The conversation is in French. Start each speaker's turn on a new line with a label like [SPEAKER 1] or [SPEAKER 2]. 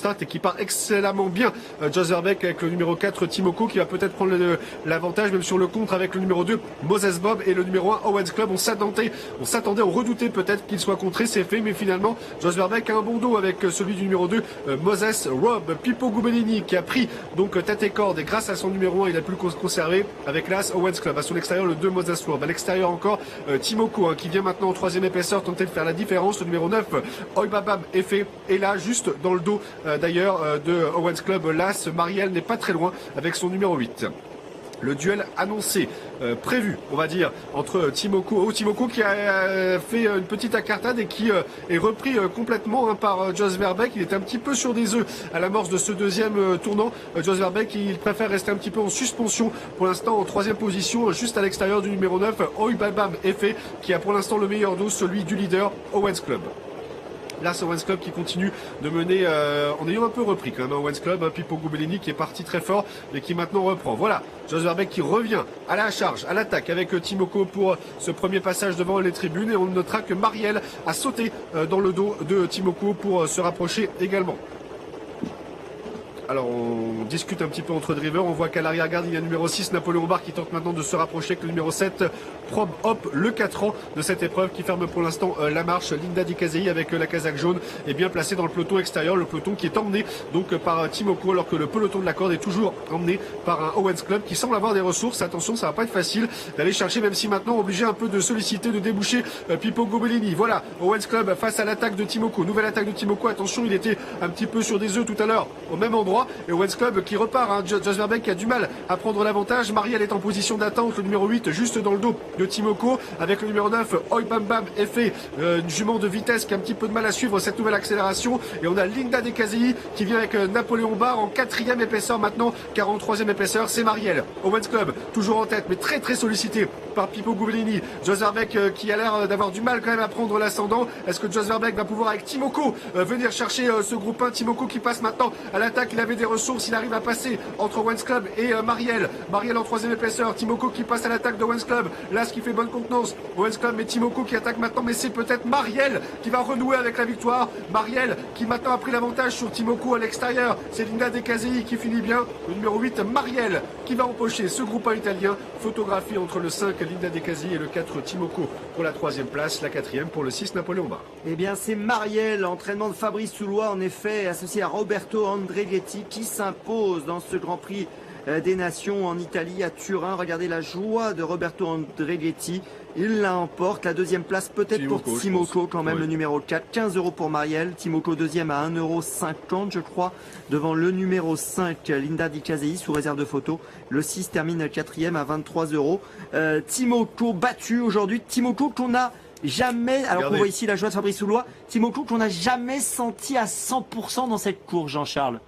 [SPEAKER 1] start et qui part excellemment bien. Jos Verbeek avec le numéro 4 Timoko qui va peut-être prendre l'avantage même sur le contre avec le numéro 2 Moses Bob et le numéro 1 Owens Club. On s'attendait, on redoutait peut-être qu'il soit contré, c'est fait, mais finalement Jos Verbeek a un bon dos avec celui du numéro 2 Moses Rob. Pipo Gubellini qui a pris donc tête et corde et grâce à son numéro 1 il a pu le conserver avec l'As Owens Club. À son extérieur le 2 Moses Rob. À l'extérieur encore Timoko qui vient maintenant en troisième épaisseur tenter de faire la différence. Le numéro 9 Oibabam est fait et là juste dans le dos d'ailleurs de Owens Club, l'As Marielle n'est pas très loin avec son numéro 8. Le duel annoncé, prévu, on va dire, entre Timoko qui a fait une petite incartade et qui est repris complètement par Jos Verbeek. Il était un petit peu sur des œufs à l'amorce de ce deuxième tournant. Jos Verbeek, il préfère rester un petit peu en suspension pour l'instant en troisième position, juste à l'extérieur du numéro 9, Oibabam Efe, qui a pour l'instant le meilleur dos, celui du leader Owens Club. Là, c'est Owens Club qui continue de mener en ayant un peu repris quand même. Owens Club, Pipo Gubellini qui est parti très fort mais qui maintenant reprend. Voilà, Jos Verbeek qui revient à la charge, à l'attaque avec Timoko pour ce premier passage devant les tribunes. Et on notera que Marielle a sauté dans le dos de Timoko pour se rapprocher également. Alors on discute un petit peu entre drivers, on voit qu'à l'arrière-garde il y a le numéro 6 Napoléon Barre qui tente maintenant de se rapprocher avec le numéro 7 Prob Hop, le 4 ans de cette épreuve qui ferme pour l'instant la marche. Linda Di Casei avec la casaque jaune est bien placée dans le peloton extérieur, le peloton qui est emmené donc par Timoko alors que le peloton de la corde est toujours emmené par un Owens Club qui semble avoir des ressources. Attention, ça va pas être facile d'aller chercher, même si maintenant obligé un peu de solliciter, de déboucher Pipo Gubellini. Voilà, Owens Club face à l'attaque de Timoko, nouvelle attaque de Timoko, attention il était un petit peu sur des œufs tout à l'heure au même endroit. Et Owens Club qui repart, Jos Verbeek qui a du mal à prendre l'avantage. Marielle est en position d'attente, le numéro 8 juste dans le dos de Timoko avec le numéro 9 Oibabam Efe, une jument de vitesse qui a un petit peu de mal à suivre cette nouvelle accélération. Et on a Linda Di Casei qui vient avec Napoléon Barre en quatrième épaisseur maintenant, 43e épaisseur, c'est Marielle. Owens Club toujours en tête mais très très sollicité par Pipo Gubellini. Jos Verbeek qui a l'air d'avoir du mal quand même à prendre l'ascendant. Est-ce que Jos Verbeek va pouvoir avec Timoko venir chercher ce groupe 1? Timoko qui passe maintenant à l'attaque, il avait des ressources, il arrive à passer entre Owens Club et Marielle. Marielle en troisième épaisseur, Timoko qui passe à l'attaque de Owens Club. Là, ce qui fait bonne contenance, Owens Club mais Timoko qui attaque maintenant, mais c'est peut-être Marielle qui va renouer avec la victoire. Marielle qui maintenant a pris l'avantage sur Timoko à l'extérieur. C'est Linda Di Casei qui finit bien. Le numéro 8, Marielle qui va empocher ce groupe 1 italien. Photographie entre le 5 Linda Di Casei et le 4 Timoko pour la troisième place, la quatrième pour le 6 Napoléon Barre.
[SPEAKER 2] Eh bien, c'est Marielle, entraînement de Fabrice Soulois, en effet, associé à Roberto Andregetti qui s'impose dans ce Grand Prix des Nations en Italie, à Turin. Regardez la joie de Roberto Andregetti. Il l'emporte. La deuxième place peut-être pour Timoko quand même, oui. Le numéro 4. 15 € pour Marielle. Timoko deuxième à 1,50 € je crois. Devant le numéro 5, Linda Di Casei sous réserve de photo. Le 6 termine quatrième à 23 €. Timoko battu aujourd'hui. Timoko qu'on a jamais, alors qu'on voit ici la joie de Fabrice Soulois, Timoko qu'on n'a jamais senti à 100% dans cette course, Jean-Charles.